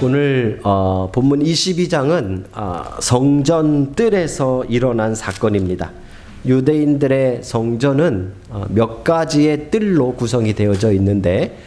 오늘 본문 22장은 성전 뜰에서 일어난 사건입니다. 유대인들의 성전은 몇 가지의 뜰로 구성이 되어져 있는데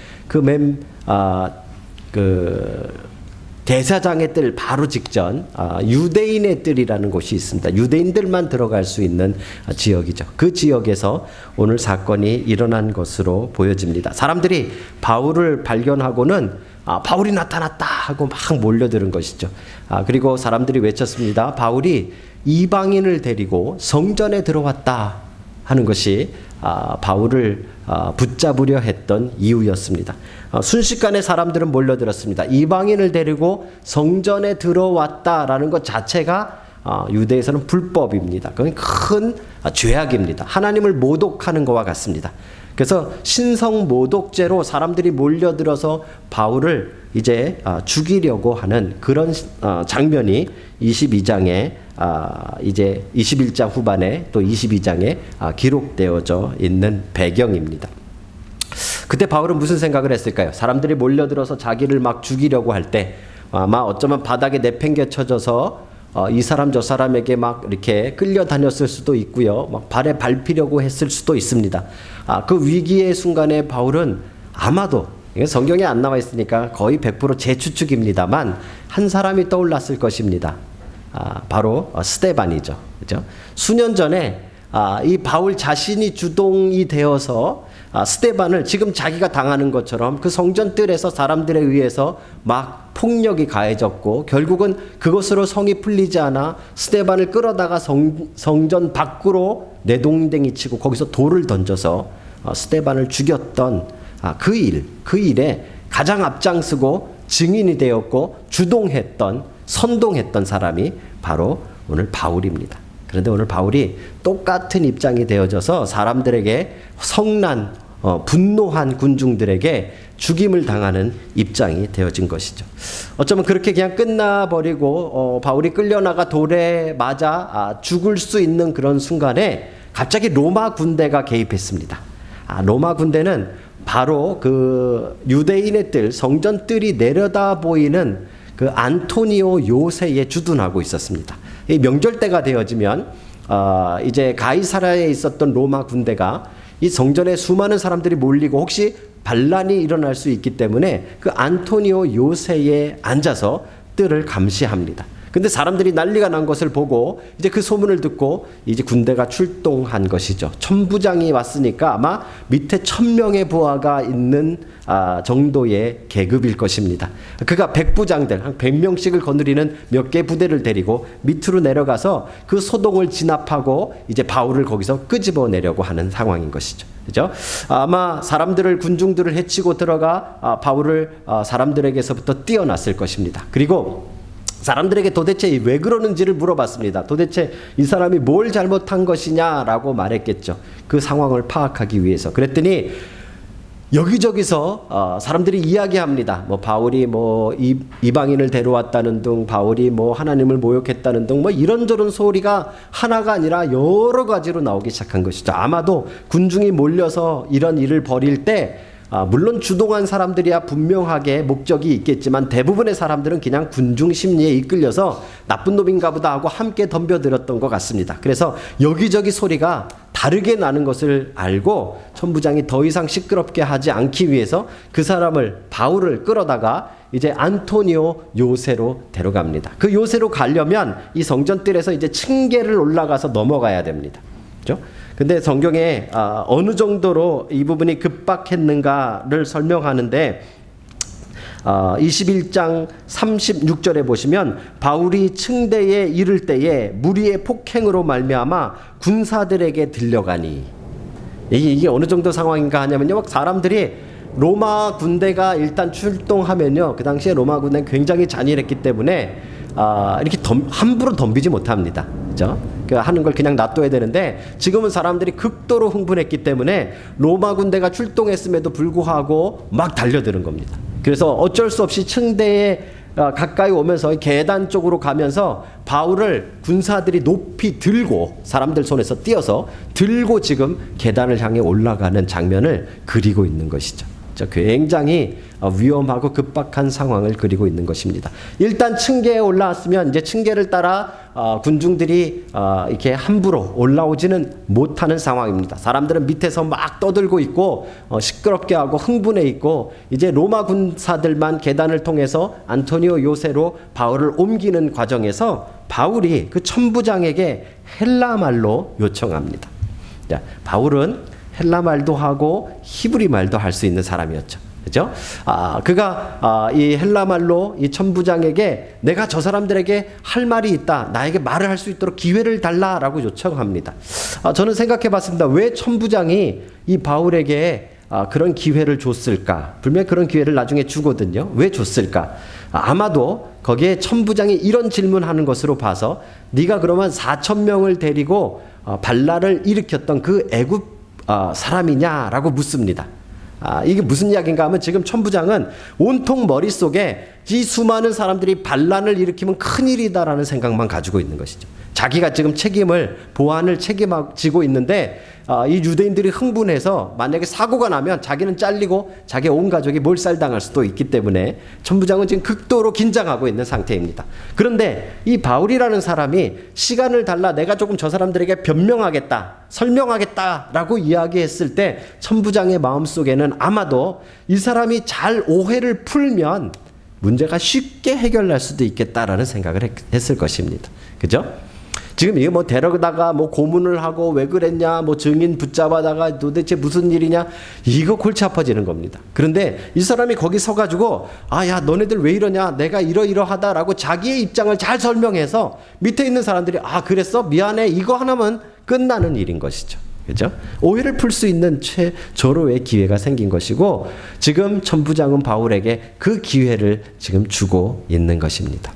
대사장의 뜰 바로 직전 유대인의 뜰이라는 곳이 있습니다. 유대인들만 들어갈 수 있는 지역이죠. 그 지역에서 오늘 사건이 일어난 것으로 보여집니다. 사람들이 바울을 발견하고는 바울이 나타났다 하고 막 몰려드는 것이죠. 그리고 사람들이 외쳤습니다. 바울이 이방인을 데리고 성전에 들어왔다 하는 것이 바울을 붙잡으려 했던 이유였습니다. 순식간에 사람들은 몰려들었습니다. 이방인을 데리고 성전에 들어왔다라는 것 자체가 유대에서는 불법입니다. 그건 큰 죄악입니다. 하나님을 모독하는 것과 같습니다. 그래서 신성 모독죄로 사람들이 몰려들어서 바울을 이제 죽이려고 하는 그런 장면이 22장에 이제 21장 후반에 또 22장에 기록되어져 있는 배경입니다. 그때 바울은 무슨 생각을 했을까요? 사람들이 몰려들어서 자기를 막 죽이려고 할 때 아마 어쩌면 바닥에 내팽개쳐져서 이 사람 저 사람에게 막 이렇게 끌려다녔을 수도 있고요. 막 발에 밟히려고 했을 수도 있습니다. 그 위기의 순간에 바울은 아마도 성경에 안 나와 있으니까 거의 100% 제 추측입니다만 한 사람이 떠올랐을 것입니다. 바로 스데반이죠. 그죠? 수년 전에 이 바울 자신이 주동이 되어서 스데반을 지금 자기가 당하는 것처럼 그 성전 뜰에서 사람들에 의해서 막 폭력이 가해졌고 결국은 그것으로 성이 풀리지 않아 스데반을 끌어다가 성전 밖으로 내동댕이 치고 거기서 돌을 던져서 스데반을 죽였던 그 일에 가장 앞장서고 증인이 되었고 주동했던 선동했던 사람이 바로 오늘 바울입니다. 그런데 오늘 바울이 똑같은 입장이 되어져서 사람들에게 성난, 분노한 군중들에게 죽임을 당하는 입장이 되어진 것이죠. 어쩌면 그렇게 그냥 끝나버리고 바울이 끌려나가 돌에 맞아 죽을 수 있는 그런 순간에 갑자기 로마 군대가 개입했습니다. 로마 군대는 바로 그 유대인의 뜰, 성전 뜰이 내려다 보이는 그 안토니오 요새에 주둔하고 있었습니다. 이 명절 때가 되어지면 이제 가이사랴에 있었던 로마 군대가 이 성전에 수많은 사람들이 몰리고 혹시 반란이 일어날 수 있기 때문에 그 안토니오 요새에 앉아서 뜰을 감시합니다. 근데 사람들이 난리가 난 것을 보고 이제 그 소문을 듣고 이제 군대가 출동한 것이죠. 천부장이 왔으니까 아마 밑에 1000명의 부하가 있는 정도의 계급일 것입니다. 그가 백부장들 한 100명씩을 거느리는 몇 개 부대를 데리고 밑으로 내려가서 그 소동을 진압하고 이제 바울을 거기서 끄집어내려고 하는 상황인 것이죠. 그죠? 아마 군중들을 해치고 들어가 바울을 사람들에게서부터 떼어놨을 것입니다. 그리고 사람들에게 도대체 왜 그러는지를 물어봤습니다. 도대체 이 사람이 뭘 잘못한 것이냐라고 말했겠죠. 그 상황을 파악하기 위해서. 그랬더니 여기저기서 사람들이 이야기합니다. 바울이 이방인을 데려왔다는 등, 바울이 하나님을 모욕했다는 등, 이런저런 소리가 하나가 아니라 여러 가지로 나오기 시작한 것이죠. 아마도 군중이 몰려서 이런 일을 벌일 때 물론 주동한 사람들이야 분명하게 목적이 있겠지만 대부분의 사람들은 그냥 군중 심리에 이끌려서 나쁜 놈인가 보다 하고 함께 덤벼들었던 것 같습니다. 그래서 여기저기 소리가 다르게 나는 것을 알고 천부장이 더 이상 시끄럽게 하지 않기 위해서 그 바울을 끌어다가 이제 안토니오 요새로 데려갑니다. 그 요새로 가려면 이 성전뜰에서 이제 층계를 올라가서 넘어가야 됩니다. 그렇죠? 근데 성경에 어느 정도로 이 부분이 급박했는가를 설명하는데 21장 36절에 보시면 바울이 층대에 이를 때에 무리의 폭행으로 말미암아 군사들에게 들려가니 이게 어느 정도 상황인가 하냐면요, 사람들이 로마 군대가 일단 출동하면요, 그 당시에 로마 군대는 굉장히 잔인했기 때문에 이렇게 함부로 덤비지 못합니다. 그죠? 하는 걸 그냥 놔둬야 되는데 지금은 사람들이 극도로 흥분했기 때문에 로마 군대가 출동했음에도 불구하고 막 달려드는 겁니다. 그래서 어쩔 수 없이 층대에 가까이 오면서 계단 쪽으로 가면서 바울을 군사들이 높이 들고 사람들 손에서 띄어서 들고 지금 계단을 향해 올라가는 장면을 그리고 있는 것이죠. 굉장히 위험하고 급박한 상황을 그리고 있는 것입니다. 일단 층계에 올라왔으면 이제 층계를 따라 군중들이 이렇게 함부로 올라오지는 못하는 상황입니다. 사람들은 밑에서 막 떠들고 있고 시끄럽게 하고 흥분해 있고 이제 로마 군사들만 계단을 통해서 안토니오 요새로 바울을 옮기는 과정에서 바울이 그 천부장에게 헬라 말로 요청합니다. 바울은 헬라 말도 하고 히브리 말도 할 수 있는 사람이었죠. 그죠? 그가 이 헬라 말로 이 천부장에게 내가 저 사람들에게 할 말이 있다. 나에게 말을 할 수 있도록 기회를 달라라고 요청합니다. 저는 생각해 봤습니다. 왜 천부장이 이 바울에게 그런 기회를 줬을까? 분명히 그런 기회를 나중에 주거든요. 왜 줬을까? 아마도 거기에 천부장이 이런 질문하는 것으로 봐서 네가 그러면 4,000명을 데리고 반란을 일으켰던 그 애굽 사람이냐라고 묻습니다. 이게 무슨 이야기인가 하면 지금 천부장은 온통 머릿속에 이 수많은 사람들이 반란을 일으키면 큰일이다라는 생각만 가지고 있는 것이죠. 자기가 지금 보안을 책임지고 있는데 이 유대인들이 흥분해서 만약에 사고가 나면 자기는 잘리고 자기 온 가족이 몰살당할 수도 있기 때문에 천부장은 지금 극도로 긴장하고 있는 상태입니다. 그런데 이 바울이라는 사람이 시간을 달라 내가 조금 저 사람들에게 변명하겠다, 설명하겠다라고 이야기했을 때 천부장의 마음속에는 아마도 이 사람이 잘 오해를 풀면 문제가 쉽게 해결날 수도 있겠다라는 생각을 했을 것입니다. 그죠? 지금 이게 뭐 데려다가 뭐 고문을 하고 왜 그랬냐, 뭐 증인 붙잡아다가 도대체 무슨 일이냐, 이거 골치 아파지는 겁니다. 그런데 이 사람이 거기 서가지고 야 너네들 왜 이러냐, 내가 이러이러하다라고 자기의 입장을 잘 설명해서 밑에 있는 사람들이 그랬어? 미안해. 이거 하나면 끝나는 일인 것이죠. 그죠? 오해를 풀 수 있는 최저로의 기회가 생긴 것이고 지금 천부장은 바울에게 그 기회를 지금 주고 있는 것입니다.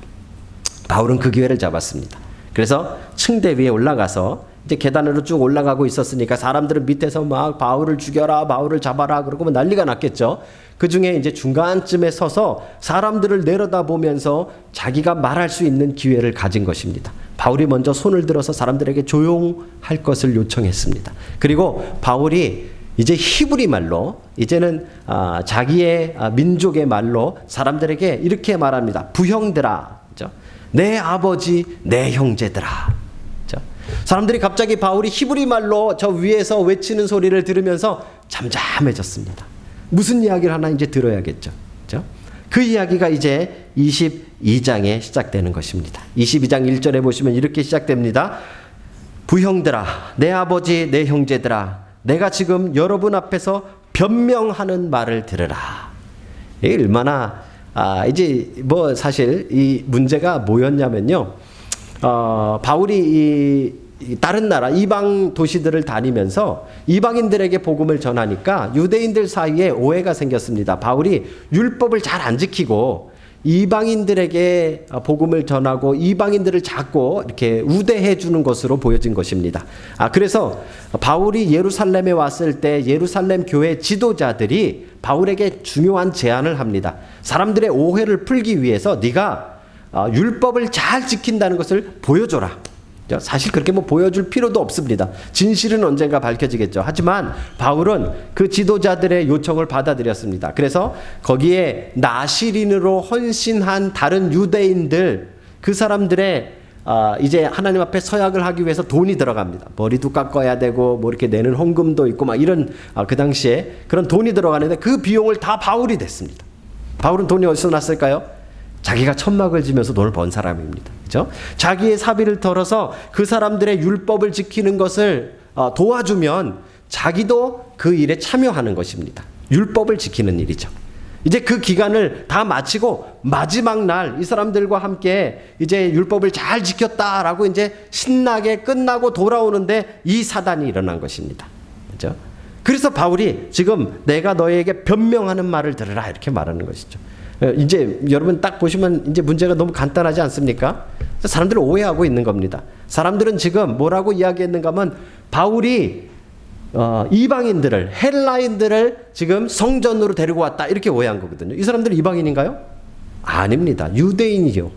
바울은 그 기회를 잡았습니다. 그래서 층대 위에 올라가서 이제 계단으로 쭉 올라가고 있었으니까 사람들은 밑에서 막 바울을 죽여라, 바울을 잡아라 그러고 난리가 났겠죠. 그 중에 이제 중간쯤에 서서 사람들을 내려다보면서 자기가 말할 수 있는 기회를 가진 것입니다. 바울이 먼저 손을 들어서 사람들에게 조용할 것을 요청했습니다. 그리고 바울이 이제 히브리 말로 이제는 자기의 민족의 말로 사람들에게 이렇게 말합니다. 부형들아, 내 아버지, 내 형제들아. 사람들이 갑자기 바울이 히브리 말로 저 위에서 외치는 소리를 들으면서 잠잠해졌습니다. 무슨 이야기를 하나 이제 들어야겠죠. 그 이야기가 이제 22장에 시작되는 것입니다. 22장 1절에 보시면 이렇게 시작됩니다. 부형들아, 내 아버지, 내 형제들아, 내가 지금 여러분 앞에서 변명하는 말을 들으라. 이게 얼마나 이제 뭐 사실 이 문제가 뭐였냐면요. 바울이 다른 나라 이방 도시들을 다니면서 이방인들에게 복음을 전하니까 유대인들 사이에 오해가 생겼습니다. 바울이 율법을 잘 안 지키고 이방인들에게 복음을 전하고 이방인들을 자꾸 이렇게 우대해 주는 것으로 보여진 것입니다. 그래서 바울이 예루살렘에 왔을 때 예루살렘 교회 지도자들이 바울에게 중요한 제안을 합니다. 사람들의 오해를 풀기 위해서 네가 율법을 잘 지킨다는 것을 보여줘라. 사실 그렇게 뭐 보여줄 필요도 없습니다. 진실은 언젠가 밝혀지겠죠. 하지만 바울은 그 지도자들의 요청을 받아들였습니다. 그래서 거기에 나시린으로 헌신한 다른 유대인들, 그 사람들의 이제 하나님 앞에 서약을 하기 위해서 돈이 들어갑니다. 머리도 깎아야 되고 뭐 이렇게 내는 헌금도 있고 막 이런 그 당시에 그런 돈이 들어가는데 그 비용을 다 바울이 냈습니다. 바울은 돈이 어디서 났을까요? 자기가 천막을 지면서 돈을 번 사람입니다. 그죠? 자기의 사비를 털어서 그 사람들의 율법을 지키는 것을 도와주면 자기도 그 일에 참여하는 것입니다. 율법을 지키는 일이죠. 이제 그 기간을 다 마치고 마지막 날 이 사람들과 함께 이제 율법을 잘 지켰다라고 이제 신나게 끝나고 돌아오는데 이 사단이 일어난 것입니다. 그죠? 그래서 바울이 지금 내가 너에게 변명하는 말을 들으라 이렇게 말하는 것이죠. 이제 여러분 딱 보시면 이제 문제가 너무 간단하지 않습니까? 사람들은 오해하고 있는 겁니다. 사람들은 지금 뭐라고 이야기했는가 하면 바울이 이방인들을, 헬라인들을 지금 성전으로 데리고 왔다 이렇게 오해한 거거든요. 이 사람들은 이방인인가요? 아닙니다. 유대인이요.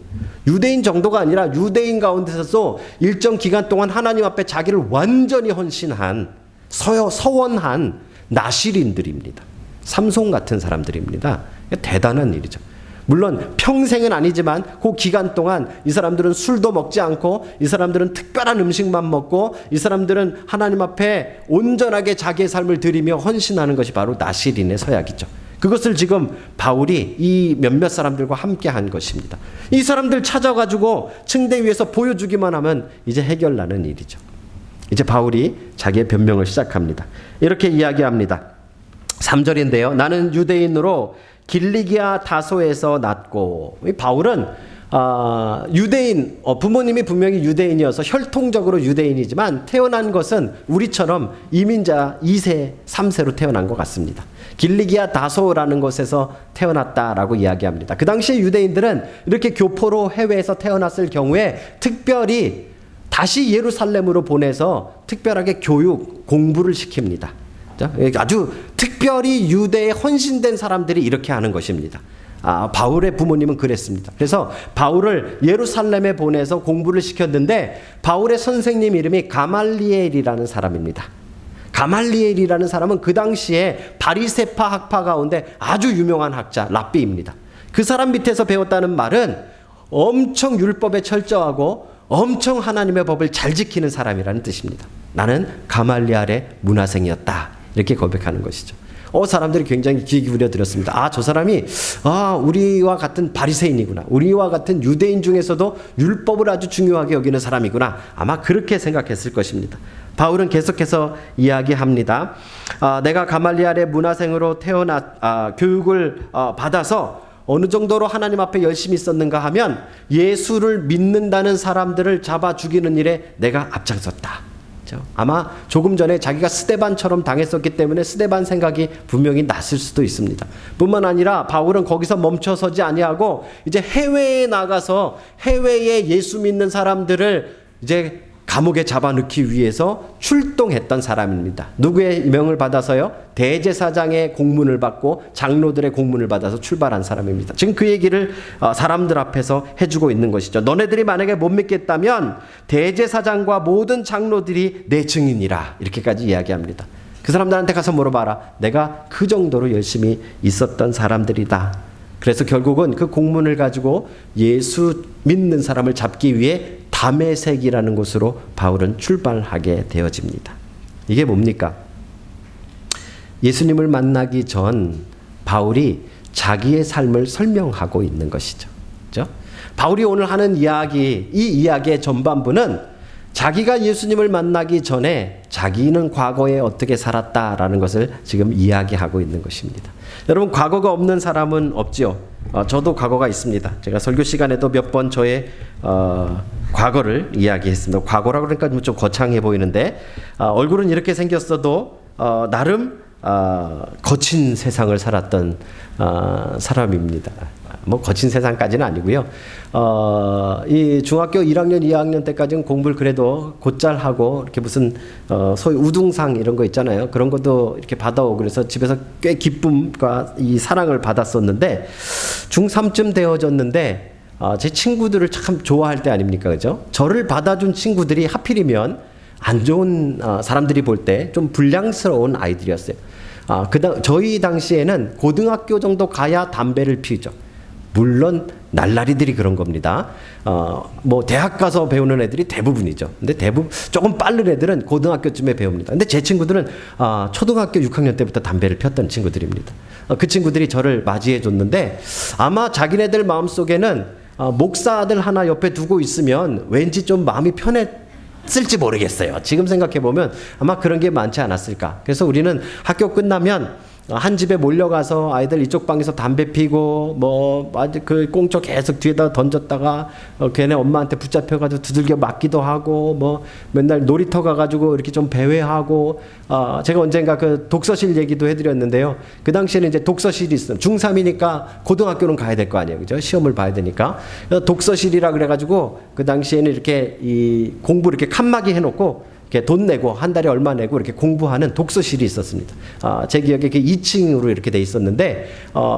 유대인 정도가 아니라 유대인 가운데서도 일정 기간 동안 하나님 앞에 자기를 완전히 헌신한 서원한 나시린들입니다. 삼손 같은 사람들입니다. 대단한 일이죠. 물론 평생은 아니지만 그 기간 동안 이 사람들은 술도 먹지 않고 이 사람들은 특별한 음식만 먹고 이 사람들은 하나님 앞에 온전하게 자기의 삶을 드리며 헌신하는 것이 바로 나실인의 서약이죠. 그것을 지금 바울이 이 몇몇 사람들과 함께 한 것입니다. 이 사람들 찾아가지고 층대 위에서 보여주기만 하면 이제 해결나는 일이죠. 이제 바울이 자기의 변명을 시작합니다. 이렇게 이야기합니다. 3절인데요. 나는 유대인으로 길리기아 다소에서 났고, 바울은 유대인, 부모님이 분명히 유대인이어서 혈통적으로 유대인이지만 태어난 것은 우리처럼 이민자 2세, 3세로 태어난 것 같습니다. 길리기아 다소라는 곳에서 태어났다라고 이야기합니다. 그 당시에 유대인들은 이렇게 교포로 해외에서 태어났을 경우에 특별히 다시 예루살렘으로 보내서 특별하게 교육, 공부를 시킵니다. 아주 특별히 유대에 헌신된 사람들이 이렇게 하는 것입니다. 바울의 부모님은 그랬습니다. 그래서 바울을 예루살렘에 보내서 공부를 시켰는데 바울의 선생님 이름이 가말리엘이라는 사람입니다. 가말리엘이라는 사람은 그 당시에 바리새파 학파 가운데 아주 유명한 학자 랍비입니다. 그 사람 밑에서 배웠다는 말은 엄청 율법에 철저하고 엄청 하나님의 법을 잘 지키는 사람이라는 뜻입니다. 나는 가말리엘의 문화생이었다. 이렇게 고백하는 것이죠. 사람들이 굉장히 귀 기울여 들었습니다. 저 사람이 우리와 같은 바리새인이구나. 우리와 같은 유대인 중에서도 율법을 아주 중요하게 여기는 사람이구나. 아마 그렇게 생각했을 것입니다. 바울은 계속해서 이야기합니다. 내가 가말리엘의 문화생으로 교육을 받아서 어느 정도로 하나님 앞에 열심히 있었는가 하면 예수를 믿는다는 사람들을 잡아 죽이는 일에 내가 앞장섰다. 아마 조금 전에 자기가 스데반처럼 당했었기 때문에 스데반 생각이 분명히 났을 수도 있습니다. 뿐만 아니라 바울은 거기서 멈춰서지 아니하고 이제 해외에 나가서 해외에 예수 믿는 사람들을 이제 감옥에 잡아넣기 위해서 출동했던 사람입니다. 누구의 명을 받아서요? 대제사장의 공문을 받고 장로들의 공문을 받아서 출발한 사람입니다. 지금 그 얘기를 사람들 앞에서 해주고 있는 것이죠. 너네들이 만약에 못 믿겠다면 대제사장과 모든 장로들이 내 증인이라. 이렇게까지 이야기합니다. 그 사람들한테 가서 물어봐라. 내가 그 정도로 열심히 있었던 사람들이다. 그래서 결국은 그 공문을 가지고 예수 믿는 사람을 잡기 위해 다메섹이라는 곳으로 바울은 출발하게 되어집니다. 이게 뭡니까? 예수님을 만나기 전 바울이 자기의 삶을 설명하고 있는 것이죠. 그렇죠? 바울이 오늘 하는 이야기, 이 이야기의 전반부는 자기가 예수님을 만나기 전에 자기는 과거에 어떻게 살았다라는 것을 지금 이야기하고 있는 것입니다. 여러분, 과거가 없는 사람은 없지요. 저도 과거가 있습니다. 제가 설교 시간에도 몇 번 저의 과거를 이야기했습니다. 과거라고 그러니까 좀 거창해 보이는데 얼굴은 이렇게 생겼어도 나름 거친 세상을 살았던 사람입니다. 뭐 거친 세상까지는 아니고요. 이 중학교 1학년, 2학년 때까지는 공부를 그래도 곧잘 하고 이렇게 무슨 소위 우등상 이런 거 있잖아요. 그런 것도 이렇게 받아오고 그래서 집에서 꽤 기쁨과 이 사랑을 받았었는데 중3쯤 되어졌는데 제 친구들을 참 좋아할 때 아닙니까? 그죠? 저를 받아준 친구들이 하필이면 안 좋은 사람들이 볼 때 좀 불량스러운 아이들이었어요. 저희 당시에는 고등학교 정도 가야 담배를 피우죠. 물론 날라리들이 그런 겁니다. 뭐 대학 가서 배우는 애들이 대부분이죠. 근데 조금 빠른 애들은 고등학교쯤에 배웁니다. 근데 제 친구들은 초등학교 6학년 때부터 담배를 폈던 친구들입니다. 그 친구들이 저를 맞이해 줬는데 아마 자기네들 마음속에는 목사 아들 하나 옆에 두고 있으면 왠지 좀 마음이 편했을지 모르겠어요. 지금 생각해보면 아마 그런 게 많지 않았을까. 그래서 우리는 학교 끝나면 한 집에 몰려가서 아이들 이쪽 방에서 담배 피고 뭐 그 꽁초 계속 뒤에다 던졌다가 걔네 엄마한테 붙잡혀가지고 두들겨 맞기도 하고 뭐 맨날 놀이터 가가지고 이렇게 좀 배회하고 제가 언젠가 그 독서실 얘기도 해드렸는데요. 그 당시에는 이제 독서실이 있어요. 중3이니까 고등학교는 가야 될 거 아니에요, 그죠? 시험을 봐야 되니까. 그래서 독서실이라 그래가지고 그 당시에는 이렇게 이 공부 이렇게 칸막이 해놓고 이렇게 돈 내고 한 달에 얼마 내고 이렇게 공부하는 독서실이 있었습니다. 제 기억에 2층으로 이렇게 돼 있었는데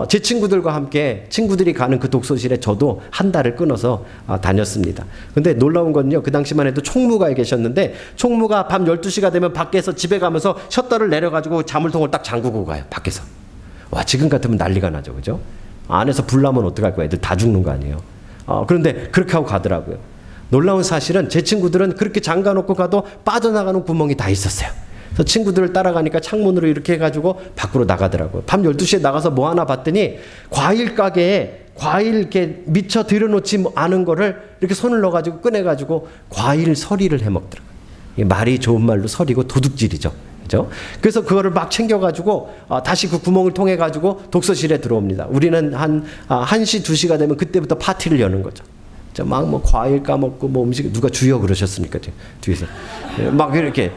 제 친구들과 함께 친구들이 가는 그 독서실에 저도 한 달을 끊어서 다녔습니다. 근데 놀라운 건요, 그 당시만 해도 총무가 계셨는데 총무가 밤 12시가 되면 밖에서 집에 가면서 셔터를 내려가지고 자물통을 딱 잠그고 가요, 밖에서. 와, 지금 같으면 난리가 나죠. 그죠? 안에서 불 나면 어떡할 거야. 애들 다 죽는 거 아니에요. 그런데 그렇게 하고 가더라고요. 놀라운 사실은 제 친구들은 그렇게 잠가 놓고 가도 빠져나가는 구멍이 다 있었어요. 그래서 친구들을 따라가니까 창문으로 이렇게 해가지고 밖으로 나가더라고요. 밤 12시에 나가서 뭐 하나 봤더니 과일 가게에 과일 이렇게 미처 들여놓지 않은 거를 이렇게 손을 넣어가지고 꺼내가지고 과일 서리를 해 먹더라고요. 말이 좋은 말로 서리고 도둑질이죠. 그죠? 그래서 그거를 막 챙겨가지고 다시 그 구멍을 통해가지고 독서실에 들어옵니다. 우리는 한 1시, 2시가 되면 그때부터 파티를 여는 거죠. 막 뭐 과일 까먹고 뭐 음식 누가 주여 그러셨습니까? 뒤에서 막 이렇게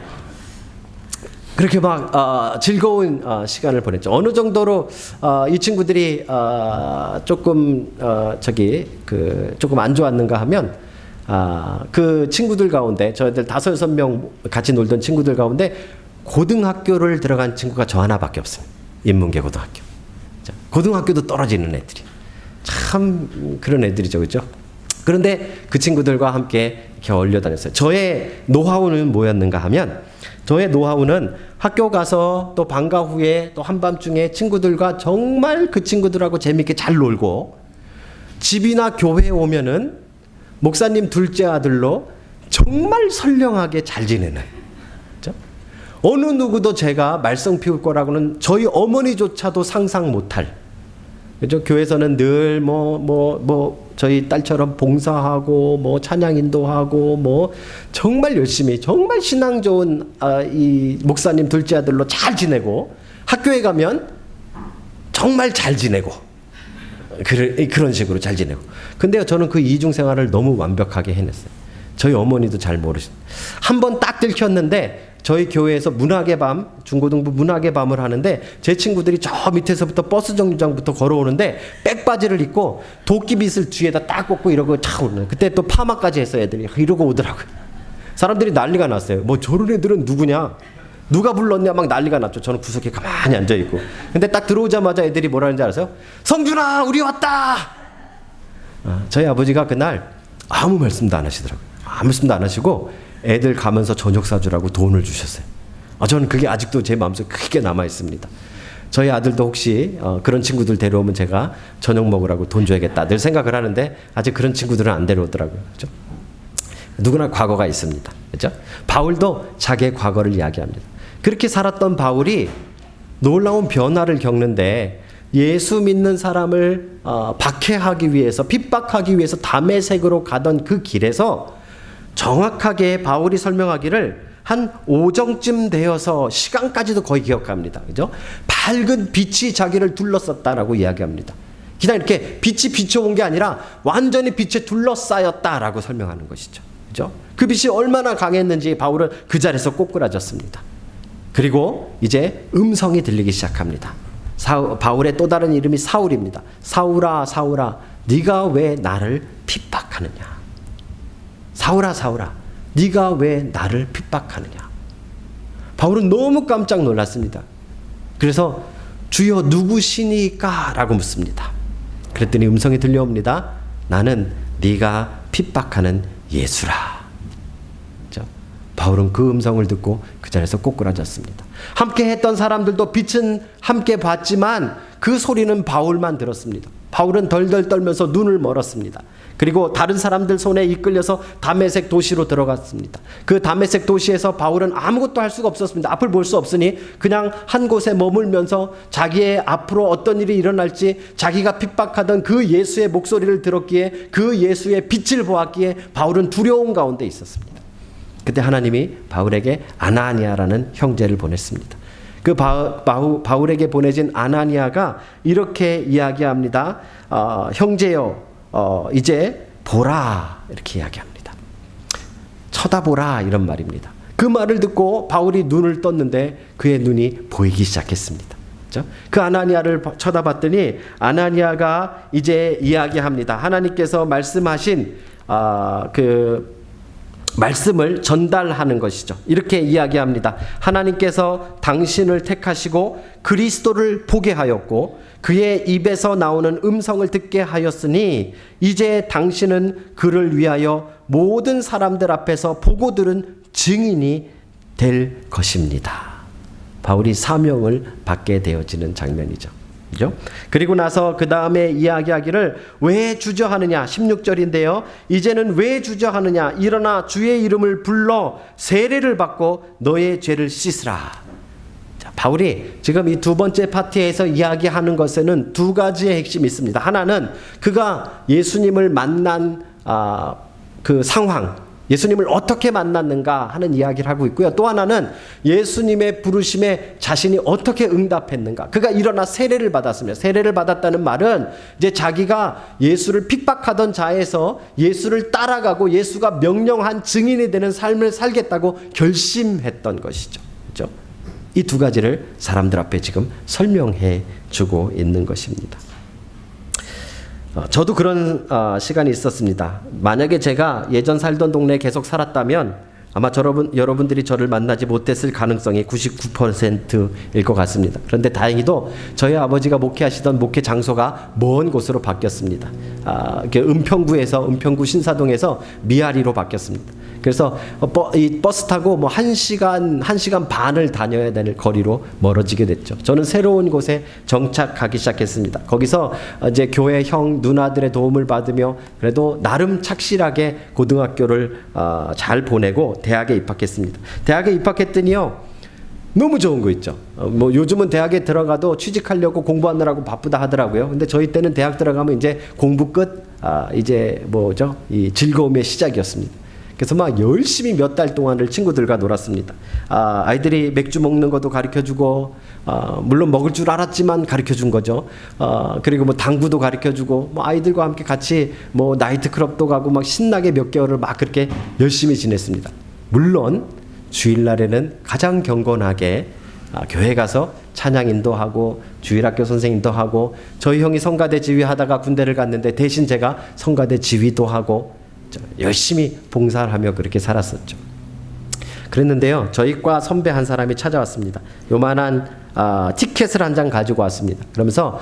그렇게 막 즐거운 시간을 보냈죠. 어느 정도로 이 친구들이 조금 조금 안 좋았는가 하면 그 친구들 가운데 저희들 5-6명 같이 놀던 친구들 가운데 고등학교를 들어간 친구가 저 하나밖에 없습니다. 인문계 고등학교. 고등학교도 떨어지는 애들이 참 그런 애들이죠, 그렇죠? 그런데 그 친구들과 함께 이렇게 어울려 다녔어요. 저의 노하우는 뭐였는가 하면 저의 노하우는 학교 가서 또 방과 후에 또 한밤중에 친구들과 정말 그 친구들하고 재밌게 잘 놀고 집이나 교회에 오면은 목사님 둘째 아들로 정말 선량하게 잘 지내는, 그렇죠? 어느 누구도 제가 말썽 피울 거라고는 저희 어머니조차도 상상 못할, 그죠? 교회에서는 늘 저희 딸처럼 봉사하고 뭐 찬양 인도하고 뭐 정말 열심히 정말 신앙 좋은 이 목사님 둘째 아들로 잘 지내고 학교에 가면 정말 잘 지내고 그런 식으로 잘 지내고. 근데 저는 그 이중 생활을 너무 완벽하게 해냈어요. 저희 어머니도 잘 모르시고 한 번 딱 들켰는데 저희 교회에서 문학의 밤, 중고등부 문학의 밤을 하는데 제 친구들이 저 밑에서부터 버스 정류장부터 걸어오는데 백바지를 입고 도끼빗을 뒤에다 딱 꽂고 이러고 차 오는. 그때 또 파마까지 했어요. 애들이 이러고 오더라고요. 사람들이 난리가 났어요. 뭐 저런 애들은 누구냐? 누가 불렀냐? 막 난리가 났죠. 저는 구석에 가만히 앉아있고. 근데 딱 들어오자마자 애들이 뭐라 하는지 아세요? 성준아, 우리 왔다! 저희 아버지가 그날 아무 말씀도 안 하시더라고요. 아무 말씀도 안 하시고 애들 가면서 저녁 사주라고 돈을 주셨어요. 저는 그게 아직도 제 마음속에 크게 남아있습니다. 저희 아들도 혹시 그런 친구들 데려오면 제가 저녁 먹으라고 돈 줘야겠다 늘 생각을 하는데 아직 그런 친구들은 안 데려오더라고요. 그렇죠? 누구나 과거가 있습니다. 그렇죠? 바울도 자기의 과거를 이야기합니다. 그렇게 살았던 바울이 놀라운 변화를 겪는데 예수 믿는 사람을 박해하기 위해서 핍박하기 위해서 다메섹으로 가던 그 길에서 정확하게 바울이 설명하기를 한 오정쯤 되어서 시간까지도 거의 기억합니다. 그죠? 밝은 빛이 자기를 둘러쌌다라고 이야기합니다. 그냥 이렇게 빛이 비춰온 게 아니라 완전히 빛에 둘러싸였다라고 설명하는 것이죠. 그죠? 그 빛이 얼마나 강했는지 바울은 그 자리에서 꼬꾸라졌습니다. 그리고 이제 음성이 들리기 시작합니다. 바울의 또 다른 이름이 사울입니다. 사울아, 사울아, 네가 왜 나를 핍박하느냐? 사울아, 사울아, 네가 왜 나를 핍박하느냐? 바울은 너무 깜짝 놀랐습니다. 그래서 주여 누구시니까? 라고 묻습니다. 그랬더니 음성이 들려옵니다. 나는 네가 핍박하는 예수라. 그렇죠? 바울은 그 음성을 듣고 그 자리에서 꼬꾸라졌습니다. 함께 했던 사람들도 빛은 함께 봤지만 그 소리는 바울만 들었습니다. 바울은 덜덜 떨면서 눈을 멀었습니다. 그리고 다른 사람들 손에 이끌려서 다메섹 도시로 들어갔습니다. 그 다메섹 도시에서 바울은 아무것도 할 수가 없었습니다. 앞을 볼 수 없으니 그냥 한 곳에 머물면서 자기의 앞으로 어떤 일이 일어날지 자기가 핍박하던 그 예수의 목소리를 들었기에 그 예수의 빛을 보았기에 바울은 두려움 가운데 있었습니다. 그때 하나님이 바울에게 아나니아라는 형제를 보냈습니다. 그 바울에게 보내진 아나니아가 이렇게 이야기합니다. 형제여, 이제 보라, 이렇게 이야기합니다. 쳐다보라, 이런 말입니다. 그 말을 듣고 바울이 눈을 떴는데 그의 눈이 보이기 시작했습니다. 그렇죠? 그 아나니아를 쳐다봤더니 아나니아가 이제 이야기합니다. 하나님께서 말씀하신 그 말씀을 전달하는 것이죠. 이렇게 이야기합니다. 하나님께서 당신을 택하시고 그리스도를 보게 하였고 그의 입에서 나오는 음성을 듣게 하였으니 이제 당신은 그를 위하여 모든 사람들 앞에서 보고 들은 증인이 될 것입니다. 바울이 사명을 받게 되어지는 장면이죠. 그죠? 그리고 나서 그 다음에 이야기하기를 왜 주저하느냐 16절인데요. 이제는 왜 주저하느냐 일어나 주의 이름을 불러 세례를 받고 너의 죄를 씻으라. 자, 바울이 지금 이 두 번째 파트에서 이야기하는 것에는 두 가지의 핵심이 있습니다. 하나는 그가 예수님을 만난 그 상황, 예수님을 어떻게 만났는가 하는 이야기를 하고 있고요. 또 하나는 예수님의 부르심에 자신이 어떻게 응답했는가. 그가 일어나 세례를 받았습니다. 세례를 받았다는 말은 이제 자기가 예수를 핍박하던 자에서 예수를 따라가고 예수가 명령한 증인이 되는 삶을 살겠다고 결심했던 것이죠. 그렇죠? 이 두 가지를 사람들 앞에 지금 설명해 주고 있는 것입니다. 저도 그런 시간이 있었습니다. 만약에 제가 예전 살던 동네에 계속 살았다면 아마 여러분들이 저를 만나지 못했을 가능성이 99%일 것 같습니다. 그런데 다행히도 저희 아버지가 목회하시던 목회 장소가 먼 곳으로 바뀌었습니다. 은평구 신사동에서 미아리로 바뀌었습니다. 그래서 이 버스 타고 뭐 1시간 반을 다녀야 될 거리로 멀어지게 됐죠. 저는 새로운 곳에 정착하기 시작했습니다. 거기서 이제 교회 형 누나들의 도움을 받으며 그래도 나름 착실하게 고등학교를 잘 보내고 대학에 입학했습니다. 대학에 입학했더니요. 너무 좋은 거 있죠. 뭐 요즘은 대학에 들어가도 취직하려고 공부하느라고 바쁘다 하더라고요. 근데 저희 때는 대학 들어가면 이제 공부 끝, 이제 이 즐거움의 시작이었습니다. 그래서 막 열심히 몇 달 동안을 친구들과 놀았습니다. 아이들이 맥주 먹는 것도 가르쳐주고, 물론 먹을 줄 알았지만 가르쳐준 거죠. 그리고 뭐 당구도 가르쳐주고, 뭐 아이들과 함께 같이 뭐 나이트클럽도 가고 막 신나게 몇 개월을 막 그렇게 열심히 지냈습니다. 물론 주일날에는 가장 경건하게 교회 가서 찬양 인도하고 주일학교 선생님도 하고, 저희 형이 성가대 지휘하다가 군대를 갔는데 대신 제가 성가대 지휘도 하고 열심히 봉사를 하며 그렇게 살았었죠. 그랬는데요, 저희 과 선배 한 사람이 찾아왔습니다. 요만한 티켓을 한 장 가지고 왔습니다. 그러면서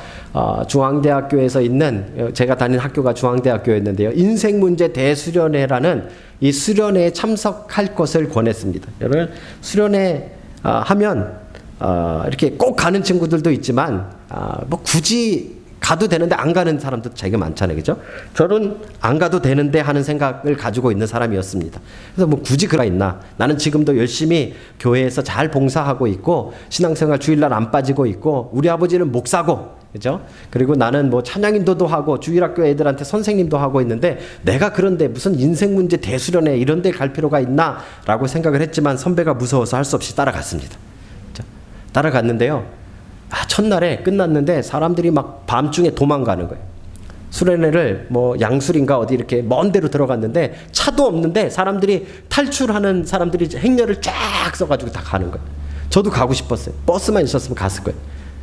중앙대학교에서 있는, 제가 다닌 학교가 중앙대학교였는데요, 인생문제 대수련회라는 이 수련회에 참석할 것을 권했습니다. 여러분, 수련회 하면 이렇게 꼭 가는 친구들도 있지만 뭐 굳이 가도 되는데 안 가는 사람도 자기가 많잖아요. 그죠? 저는 안 가도 되는데 하는 생각을 가지고 있는 사람이었습니다. 그래서 뭐 굳이 그가 있나? 나는 지금도 열심히 교회에서 잘 봉사하고 있고, 신앙생활 주일날 안 빠지고 있고, 우리 아버지는 목사고, 그죠? 그리고 나는 뭐 찬양인도도 하고, 주일학교 애들한테 선생님도 하고 있는데, 내가 그런데 무슨 인생문제 대수련회 이런 데 갈 필요가 있나? 라고 생각을 했지만, 선배가 무서워서 할 수 없이 따라갔습니다. 그죠? 따라갔는데요. 첫날에 끝났는데 사람들이 막 밤중에 도망가는 거예요. 수련회를 뭐 양술인가 어디 이렇게 먼 데로 들어갔는데 차도 없는데 사람들이 탈출하는 사람들이 행렬을 쫙 써가지고 다 가는 거예요. 저도 가고 싶었어요. 버스만 있었으면 갔을 거예요.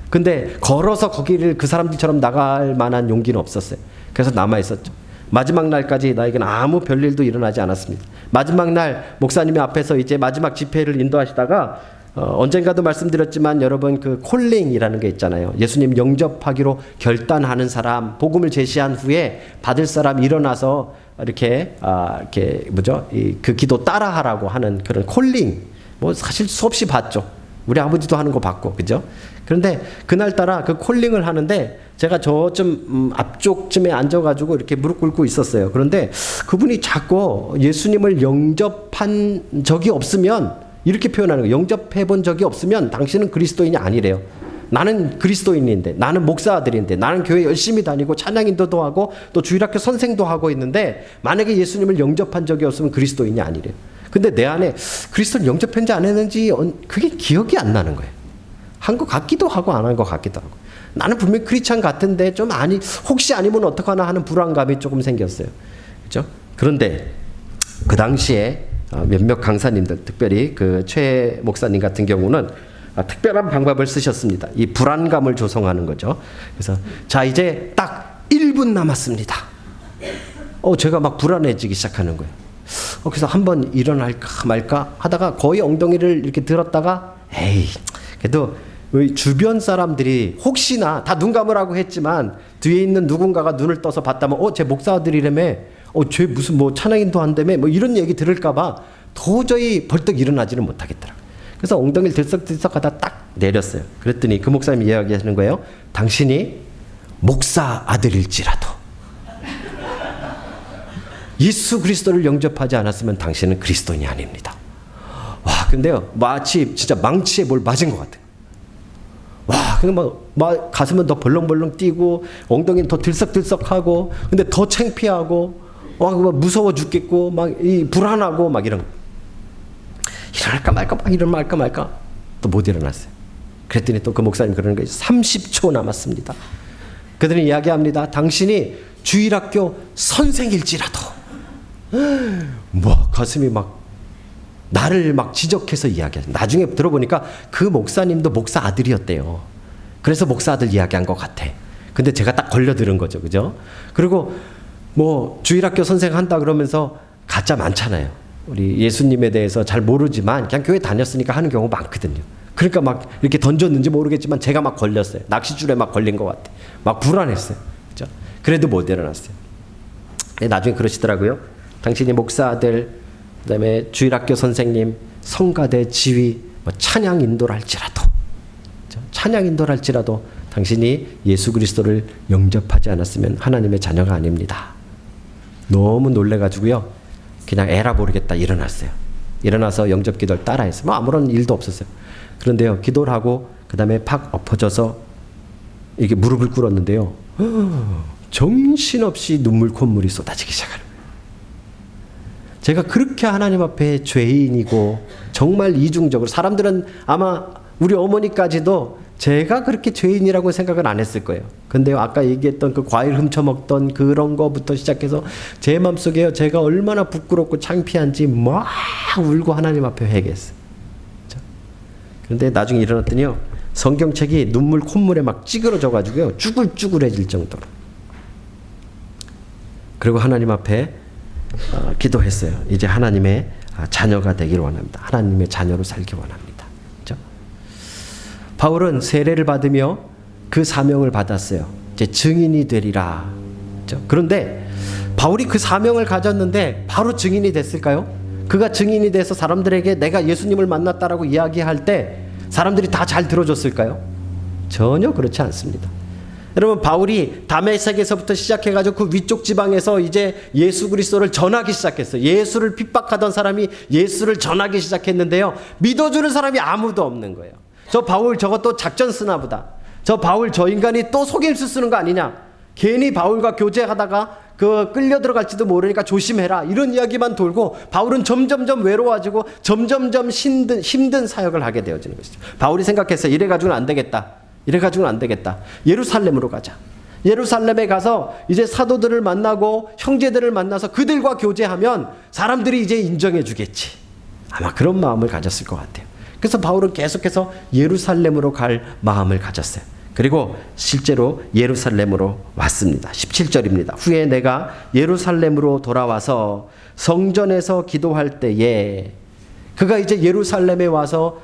근데 걸어서 거기를 그 사람들처럼 나갈 만한 용기는 없었어요. 그래서 남아있었죠. 마지막 날까지 나에게는 아무 별일도 일어나지 않았습니다. 마지막 날 목사님이 앞에서 이제 마지막 집회를 인도하시다가 언젠가도 말씀드렸지만 여러분, 그 콜링이라는 게 있잖아요. 예수님 영접하기로 결단하는 사람, 복음을 제시한 후에 받을 사람 일어나서 이렇게 그 기도 따라하라고 하는 그런 콜링. 뭐 사실 수없이 봤죠. 우리 아버지도 하는 거 봤고, 그죠? 그런데 그날따라 그 콜링을 하는데 제가 저좀 앞쪽쯤에 앉아가지고 이렇게 무릎 꿇고 있었어요. 그런데 그분이 자꾸 예수님을 영접한 적이 없으면 이렇게 표현하는 거예요. 영접해 본 적이 없으면 당신은 그리스도인이 아니래요. 나는 그리스도인인데, 나는 목사들인데, 나는 교회 열심히 다니고 찬양인도도 하고 또 주일학교 선생도 하고 있는데, 만약에 예수님을 영접한 적이 없으면 그리스도인이 아니래요. 근데 내 안에 그리스도를 영접했는지 안 했는지 그게 기억이 안 나는 거예요. 한 것 같기도 하고 안 한 것 같기도 하고. 나는 분명히 크리스찬 같은데 좀 혹시 아니면 어떡하나 하는 불안감이 조금 생겼어요. 그렇죠? 그런데 그 당시에 몇몇 강사님들, 특별히 그 최 목사님 같은 경우는 특별한 방법을 쓰셨습니다. 이 불안감을 조성하는 거죠. 그래서 자, 이제 딱 1분 남았습니다. 제가 막 불안해지기 시작하는 거예요. 그래서 한번 일어날까 말까 하다가 거의 엉덩이를 이렇게 들었다가, 그래도 주변 사람들이 혹시나 다 눈 감으라고 했지만 뒤에 있는 누군가가 눈을 떠서 봤다면 쟤 목사들이라며, 쟤 무슨 뭐 찬양인도 한다며, 뭐 이런 얘기 들을까봐 도저히 벌떡 일어나지는 못하겠더라고요. 그래서 엉덩이를 들썩들썩하다 딱 내렸어요. 그랬더니 그 목사님이 이야기하시는 거예요. 당신이 목사 아들일지라도 예수 그리스도를 영접하지 않았으면 당신은 그리스도인이 아닙니다. 와, 근데요, 마치 진짜 망치에 뭘 맞은 것 같아요. 와, 그냥 막 가슴은 더 벌렁벌렁 뛰고 엉덩이는 더 들썩들썩하고, 근데 더 창피하고, 와, 무서워 죽겠고, 막 불안하고 막 이런. 일어날까 말까, 막 일어날까 말까, 또 못 일어났어요. 그랬더니 또 그 목사님 그러는 거예요. 30초 남았습니다. 그들은 이야기합니다. 당신이 주일학교 선생일지라도. 뭐 가슴이 막 나를 막 지적해서 이야기하죠. 나중에 들어보니까 그 목사님도 목사 아들이었대요. 그래서 목사 아들 이야기한 것 같아. 근데 제가 딱 걸려들은 거죠, 그죠? 그리고 뭐 주일학교 선생 한다 그러면서 가짜 많잖아요. 우리 예수님에 대해서 잘 모르지만 그냥 교회 다녔으니까 하는 경우 많거든요. 그러니까 막 이렇게 던졌는지 모르겠지만 제가 막 걸렸어요. 낚싯줄에 막 걸린 것 같아. 막 불안했어요. 그죠? 그래도 못 일어났어요. 나중에 그러시더라고요. 당신이 목사 아들, 그다음에 주일학교 선생님, 성가대 지휘, 뭐 찬양 인도를 할지라도, 그죠? 찬양 인도를 할지라도 당신이 예수 그리스도를 영접하지 않았으면 하나님의 자녀가 아닙니다. 너무 놀래가지고요. 그냥 에라 모르겠다 일어났어요. 일어나서 영접 기도를 따라했어요. 뭐 아무런 일도 없었어요. 그런데요, 기도를 하고 그 다음에 팍 엎어져서 이렇게 무릎을 꿇었는데요, 정신없이 눈물 콧물이 쏟아지기 시작하는 거예요. 제가 그렇게 하나님 앞에 죄인이고 정말 이중적으로, 사람들은 아마 우리 어머니까지도 제가 그렇게 죄인이라고 생각은 안 했을 거예요. 근데요, 아까 얘기했던 그 과일 훔쳐먹던 그런 거부터 시작해서 제 마음속에요, 제가 얼마나 부끄럽고 창피한지 막 울고 하나님 앞에 회개했어요. 그런데 나중에 일어났더니요, 성경책이 눈물 콧물에 막 찌그러져가지고요, 쭈글쭈글해질 정도로. 그리고 하나님 앞에 기도했어요. 이제 하나님의 자녀가 되기를 원합니다. 하나님의 자녀로 살기 원합니다. 그렇죠? 바울은 세례를 받으며 그 사명을 받았어요. 이제 증인이 되리라. 그렇죠? 그런데 바울이 그 사명을 가졌는데 바로 증인이 됐을까요? 그가 증인이 돼서 사람들에게 내가 예수님을 만났다라고 이야기할 때 사람들이 다 잘 들어줬을까요? 전혀 그렇지 않습니다. 여러분, 바울이 다메섹에서부터 시작해가지고 그 위쪽 지방에서 이제 예수 그리스도를 전하기 시작했어요. 예수를 핍박하던 사람이 예수를 전하기 시작했는데요, 믿어주는 사람이 아무도 없는 거예요. 저 바울 저것도 작전 쓰나 보다. 저 바울 저 인간이 또 속임수 쓰는 거 아니냐. 괜히 바울과 교제하다가 그 끌려 들어갈지도 모르니까 조심해라. 이런 이야기만 돌고 바울은 점점점 외로워지고 점점점 힘든 사역을 하게 되어지는 것이죠. 바울이 생각했어요. 이래가지고는 안 되겠다. 이래가지고는 안 되겠다. 예루살렘으로 가자. 예루살렘에 가서 이제 사도들을 만나고 형제들을 만나서 그들과 교제하면 사람들이 이제 인정해 주겠지. 아마 그런 마음을 가졌을 것 같아요. 그래서 바울은 계속해서 예루살렘으로 갈 마음을 가졌어요. 그리고 실제로 예루살렘으로 왔습니다. 17절입니다. 후에 내가 예루살렘으로 돌아와서 성전에서 기도할 때에, 그가 이제 예루살렘에 와서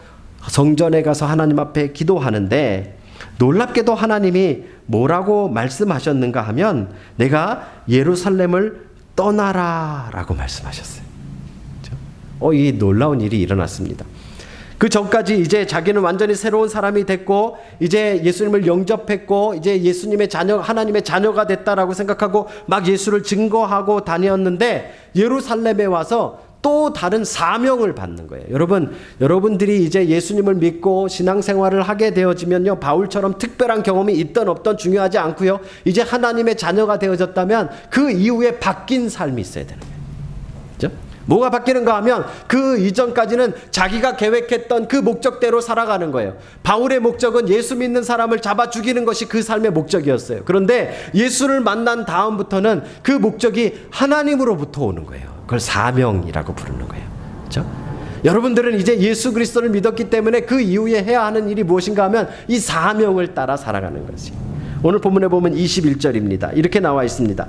성전에 가서 하나님 앞에 기도하는데 놀랍게도 하나님이 뭐라고 말씀하셨는가 하면 내가 예루살렘을 떠나라 라고 말씀하셨어요. 이 놀라운 일이 일어났습니다. 그 전까지 이제 자기는 완전히 새로운 사람이 됐고 이제 예수님을 영접했고 이제 예수님의 자녀, 하나님의 자녀가 됐다라고 생각하고 막 예수를 증거하고 다녔는데 예루살렘에 와서 또 다른 사명을 받는 거예요. 여러분들이 이제 예수님을 믿고 신앙생활을 하게 되어지면요, 바울처럼 특별한 경험이 있던 없던 중요하지 않고요, 이제 하나님의 자녀가 되어졌다면 그 이후에 바뀐 삶이 있어야 되는 거예요. 그렇죠? 뭐가 바뀌는가 하면 그 이전까지는 자기가 계획했던 그 목적대로 살아가는 거예요. 바울의 목적은 예수 믿는 사람을 잡아 죽이는 것이 그 삶의 목적이었어요. 그런데 예수를 만난 다음부터는 그 목적이 하나님으로부터 오는 거예요. 그걸 사명이라고 부르는 거예요. 그렇죠? 여러분들은 이제 예수 그리스도를 믿었기 때문에 그 이후에 해야 하는 일이 무엇인가 하면 이 사명을 따라 살아가는 것이. 오늘 본문에 보면 21절입니다. 이렇게 나와 있습니다.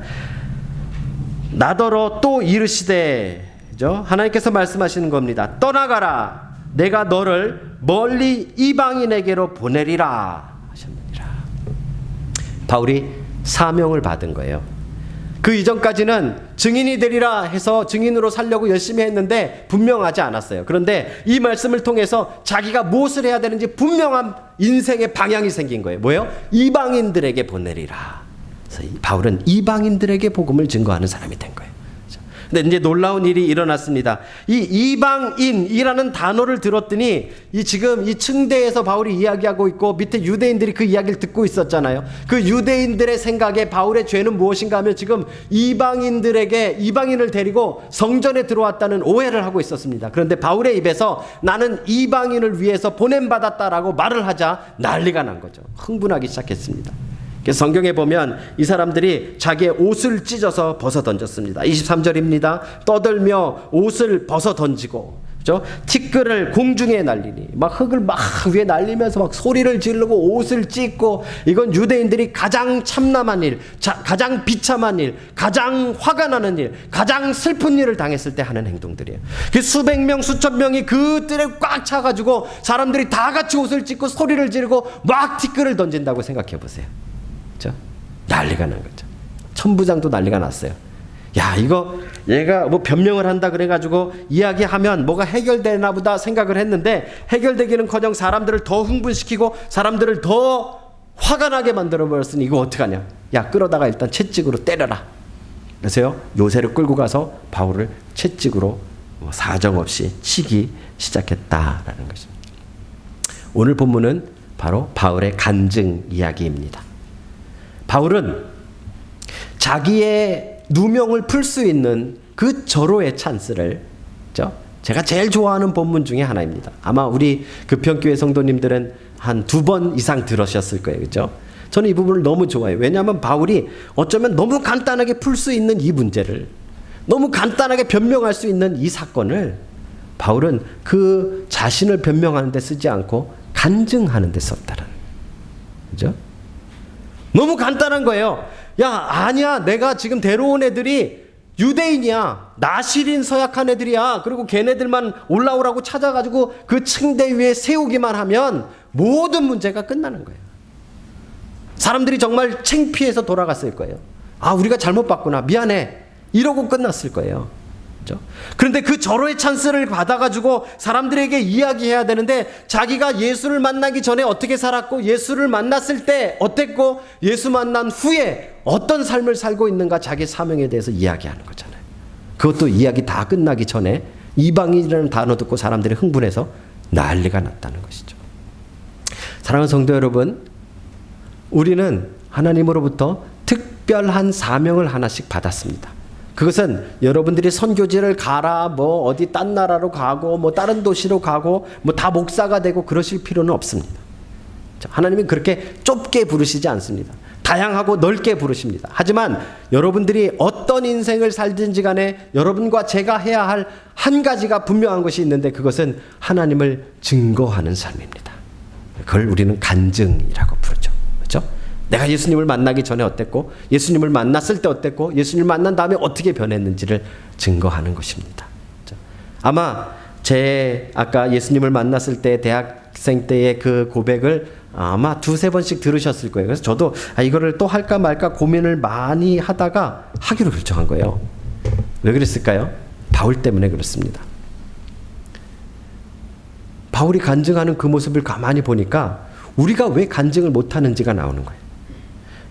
나더러 또 이르시되, 그죠? 하나님께서 말씀하시는 겁니다. 떠나가라. 내가 너를 멀리 이방인에게로 보내리라 하셨느니라. 바울이 사명을 받은 거예요. 그 이전까지는 증인이 되리라 해서 증인으로 살려고 열심히 했는데 분명하지 않았어요. 그런데 이 말씀을 통해서 자기가 무엇을 해야 되는지 분명한 인생의 방향이 생긴 거예요. 뭐예요? 이방인들에게 보내리라. 그래서 바울은 이방인들에게 복음을 증거하는 사람이 된 거예요. 근데 이제 놀라운 일이 일어났습니다. 이 이방인이라는 단어를 들었더니 지금 이 층대에서 바울이 이야기하고 있고 밑에 유대인들이 그 이야기를 듣고 있었잖아요. 그 유대인들의 생각에 바울의 죄는 무엇인가 하면 지금 이방인을 데리고 성전에 들어왔다는 오해를 하고 있었습니다. 그런데 바울의 입에서 나는 이방인을 위해서 보냄받았다라고 말을 하자 난리가 난 거죠. 흥분하기 시작했습니다. 그래서 성경에 보면 이 사람들이 자기의 옷을 찢어서 벗어 던졌습니다. 23절입니다. 떠들며 옷을 벗어 던지고, 그죠? 티끌을 공중에 날리니 막 흙을 막 위에 날리면서 막 소리를 지르고 옷을 찢고, 이건 유대인들이 가장 참남한 일, 가장 비참한 일, 가장 화가 나는 일, 가장 슬픈 일을 당했을 때 하는 행동들이에요. 수백 명, 수천 명이 그 뜰에 꽉 차가지고 사람들이 다 같이 옷을 찢고 소리를 지르고 막 티끌을 던진다고 생각해 보세요. 난리가 난 거죠. 천부장도 난리가 났어요. 야, 이거 얘가 뭐 변명을 한다 그래가지고 이야기하면 뭐가 해결되나 보다 생각을 했는데 해결되기는커녕 사람들을 더 흥분시키고 사람들을 더 화가 나게 만들어버렸으니 이거 어떡하냐. 야, 끌어다가 일단 채찍으로 때려라. 그래서요, 요새를 끌고 가서 바울을 채찍으로 사정없이 치기 시작했다라는 것입니다. 오늘 본문은 바로 바울의 간증 이야기입니다. 바울은 자기의 누명을 풀 수 있는 그 절호의 찬스를, 제가 제일 좋아하는 본문 중에 하나입니다. 아마 우리 급평교회 성도님들은 한 2번 이상 들으셨을 거예요. 그죠? 저는 이 부분을 너무 좋아해요. 왜냐하면 바울이 어쩌면 너무 간단하게 풀 수 있는 이 문제를, 너무 간단하게 변명할 수 있는 이 사건을 바울은 그 자신을 변명하는 데 쓰지 않고 간증하는 데 썼다는, 그죠? 너무 간단한 거예요. 야, 아니야, 내가 지금 데려온 애들이 유대인이야. 나실인 서약한 애들이야. 그리고 걔네들만 올라오라고 찾아가지고 그 층대 위에 세우기만 하면 모든 문제가 끝나는 거예요. 사람들이 정말 창피해서 돌아갔을 거예요. 아, 우리가 잘못 봤구나, 미안해, 이러고 끝났을 거예요. 그렇죠? 그런데 그 절호의 찬스를 받아가지고 사람들에게 이야기해야 되는데, 자기가 예수를 만나기 전에 어떻게 살았고, 예수를 만났을 때 어땠고, 예수 만난 후에 어떤 삶을 살고 있는가, 자기 사명에 대해서 이야기하는 거잖아요. 그것도 이야기 다 끝나기 전에 이방인이라는 단어 듣고 사람들이 흥분해서 난리가 났다는 것이죠. 사랑하는 성도 여러분, 우리는 하나님으로부터 특별한 사명을 하나씩 받았습니다. 그것은 여러분들이 선교지를 가라, 뭐 어디 딴 나라로 가고, 뭐 다른 도시로 가고, 뭐 다 목사가 되고 그러실 필요는 없습니다. 하나님은 그렇게 좁게 부르시지 않습니다. 다양하고 넓게 부르십니다. 하지만 여러분들이 어떤 인생을 살든지 간에 여러분과 제가 해야 할 한 가지가 분명한 것이 있는데, 그것은 하나님을 증거하는 삶입니다. 그걸 우리는 간증이라고 부르죠. 그렇죠? 내가 예수님을 만나기 전에 어땠고, 예수님을 만났을 때 어땠고, 예수님을 만난 다음에 어떻게 변했는지를 증거하는 것입니다. 아마 아까 예수님을 만났을 때, 대학생 때의 그 고백을 아마 2-3번씩 들으셨을 거예요. 그래서 저도 이거를 또 할까 말까 고민을 많이 하다가 하기로 결정한 거예요. 왜 그랬을까요? 바울 때문에 그렇습니다. 바울이 간증하는 그 모습을 가만히 보니까 우리가 왜 간증을 못하는지가 나오는 거예요.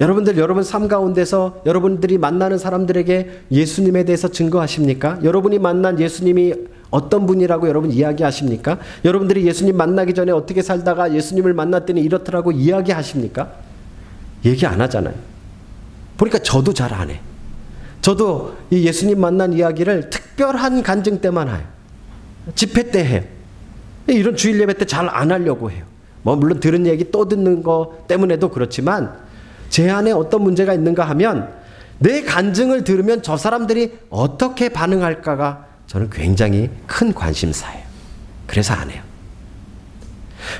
여러분 삶 가운데서 여러분들이 만나는 사람들에게 예수님에 대해서 증거하십니까? 여러분이 만난 예수님이 어떤 분이라고 여러분 이야기하십니까? 여러분들이 예수님 만나기 전에 어떻게 살다가 예수님을 만났더니 이렇더라고 이야기하십니까? 얘기 안 하잖아요. 보니까 저도 잘 안 해. 저도 이 예수님 만난 이야기를 특별한 간증 때만 해요. 집회 때 해요. 이런 주일 예배 때 잘 안 하려고 해요. 뭐 물론 들은 얘기 또 듣는 거 때문에도 그렇지만, 제 안에 어떤 문제가 있는가 하면 내 간증을 들으면 저 사람들이 어떻게 반응할까가 저는 굉장히 큰 관심사예요. 그래서 안 해요.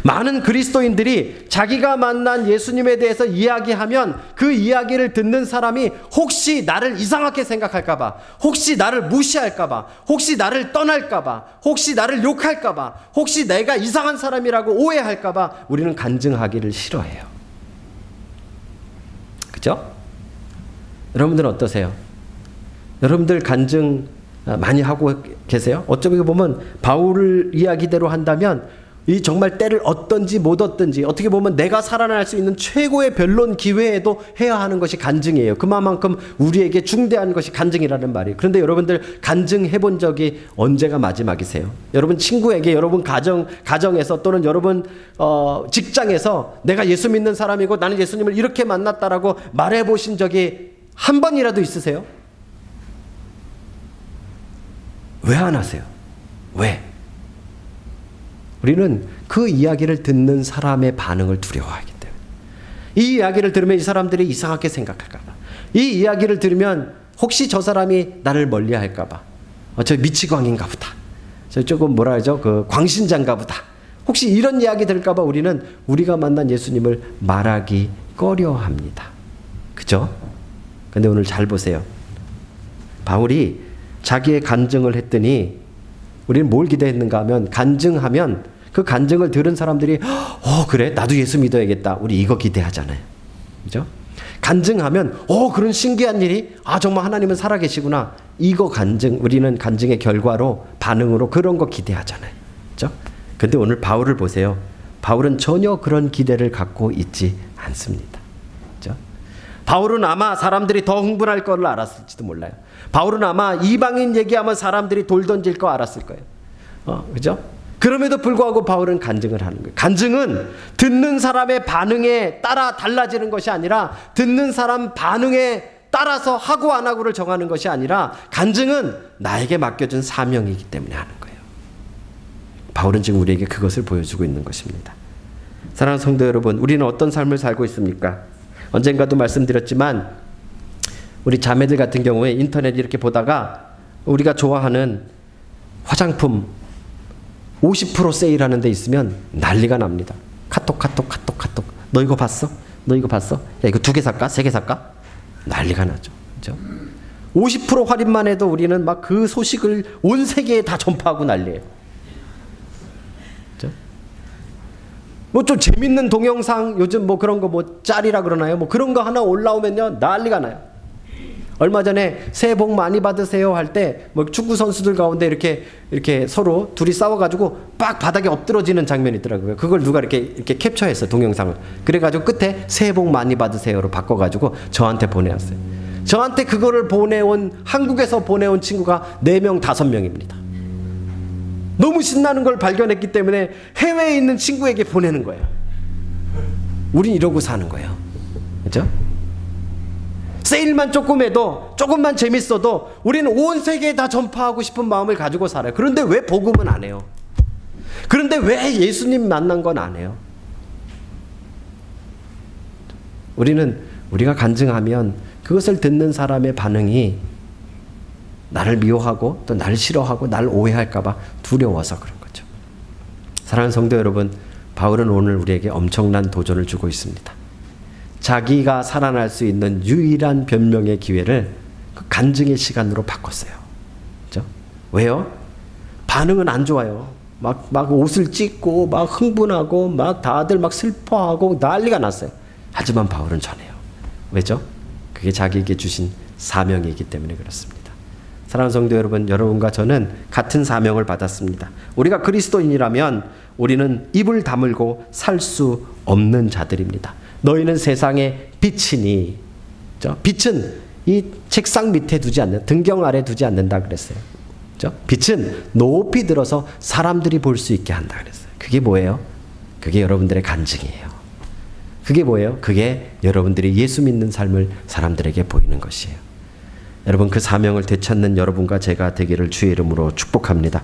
많은 그리스도인들이 자기가 만난 예수님에 대해서 이야기하면 그 이야기를 듣는 사람이 혹시 나를 이상하게 생각할까봐, 혹시 나를 무시할까봐, 혹시 나를 떠날까봐, 혹시 나를 욕할까봐, 혹시 내가 이상한 사람이라고 오해할까봐 우리는 간증하기를 싫어해요. 그죠? 여러분들은 어떠세요? 여러분들 간증 많이 하고 계세요? 어쩌면 보면 바울 이야기대로 한다면 이 정말 때를 얻든지 못 얻든지 어떻게 보면 내가 살아날 수 있는 최고의 변론 기회에도 해야 하는 것이 간증이에요. 그만큼 우리에게 중대한 것이 간증이라는 말이에요. 그런데 여러분들 간증해 본 적이 언제가 마지막이세요? 여러분 친구에게, 여러분 가정에서 또는 여러분 직장에서 내가 예수 믿는 사람이고 나는 예수님을 이렇게 만났다라고 말해 보신 적이 한 번이라도 있으세요? 왜 안 하세요? 왜? 우리는 그 이야기를 듣는 사람의 반응을 두려워하기 때문에, 이 이야기를 들으면 이 사람들이 이상하게 생각할까 봐, 이 이야기를 들으면 혹시 저 사람이 나를 멀리할까 봐, 저 미치광인가 보다, 저 조금 뭐라 하죠, 그 광신자인가 보다, 혹시 이런 이야기 들을까 봐 우리는 우리가 만난 예수님을 말하기 꺼려합니다. 그죠? 근데 오늘 잘 보세요. 바울이 자기의 간증을 했더니 우리는 뭘 기대했는가 하면, 간증하면 그 간증을 들은 사람들이 그래 나도 예수 믿어야겠다, 우리 이거 기대하잖아요. 그죠? 간증하면 그런 신기한 일이, 정말 하나님은 살아계시구나, 이거 간증, 우리는 간증의 결과로, 반응으로 그런 거 기대하잖아요. 그죠? 근데 오늘 바울을 보세요. 바울은 전혀 그런 기대를 갖고 있지 않습니다. 그죠? 바울은 아마 사람들이 더 흥분할 거를 알았을지도 몰라요. 바울은 아마 이방인 얘기하면 사람들이 돌 던질 거 알았을 거예요. 그죠? 그럼에도 불구하고 바울은 간증을 하는 거예요. 간증은 듣는 사람의 반응에 따라 달라지는 것이 아니라, 듣는 사람 반응에 따라서 하고 안 하고를 정하는 것이 아니라, 간증은 나에게 맡겨준 사명이기 때문에 하는 거예요. 바울은 지금 우리에게 그것을 보여주고 있는 것입니다. 사랑하는 성도 여러분, 우리는 어떤 삶을 살고 있습니까? 언젠가도 말씀드렸지만 우리 자매들 같은 경우에 인터넷 이렇게 보다가 우리가 좋아하는 화장품 50% 세일하는 데 있으면 난리가 납니다. 카톡. 너 이거 봤어? 너 이거 봤어? 야, 이거 2개 살까? 3개 살까? 난리가 나죠. 그죠? 50% 할인만 해도 우리는 막 그 소식을 온 세계에 다 전파하고 난리예요. 그죠? 뭐 좀 재밌는 동영상, 요즘 뭐 그런 거 뭐 짤이라 그러나요? 뭐 그런 거 하나 올라오면요, 난리가 나요. 얼마 전에 새해 복 많이 받으세요 할 때 뭐 축구 선수들 가운데 이렇게 서로 둘이 싸워가지고 빡 바닥에 엎드러지는 장면이 있더라고요. 그걸 누가 이렇게 캡처했어, 동영상을. 그래가지고 끝에 새해 복 많이 받으세요로 바꿔가지고 저한테 보내왔어요. 저한테 그거를 한국에서 보내온 친구가 4명, 5명입니다. 너무 신나는 걸 발견했기 때문에 해외에 있는 친구에게 보내는 거예요. 우린 이러고 사는 거예요. 그렇죠? 세일만 조금 해도, 조금만 재밌어도 우리는 온 세계에 다 전파하고 싶은 마음을 가지고 살아요. 그런데 왜 복음은 안 해요? 그런데 왜 예수님 만난 건 안 해요? 우리가 간증하면 그것을 듣는 사람의 반응이 나를 미워하고 또 나를 싫어하고 나를 오해할까 봐 두려워서 그런 거죠. 사랑하는 성도 여러분, 바울은 오늘 우리에게 엄청난 도전을 주고 있습니다. 자기가 살아날 수 있는 유일한 변명의 기회를 그 간증의 시간으로 바꿨어요. 그렇죠? 왜요? 반응은 안 좋아요. 막 옷을 찢고 막 흥분하고 막 다들 막 슬퍼하고 난리가 났어요. 하지만 바울은 전해요. 왜죠? 그게 자기에게 주신 사명이기 때문에 그렇습니다. 사랑하는 성도 여러분, 여러분과 저는 같은 사명을 받았습니다. 우리가 그리스도인이라면 우리는 입을 다물고 살 수 없는 자들입니다. 너희는 세상의 빛이니, 빛은 이 책상 밑에 두지 않는, 등경 아래 두지 않는다 그랬어요. 빛은 높이 들어서 사람들이 볼 수 있게 한다 그랬어요. 그게 뭐예요? 그게 여러분들의 간증이에요. 그게 뭐예요? 그게 여러분들이 예수 믿는 삶을 사람들에게 보이는 것이에요. 여러분, 그 사명을 되찾는 여러분과 제가 되기를 주의 이름으로 축복합니다.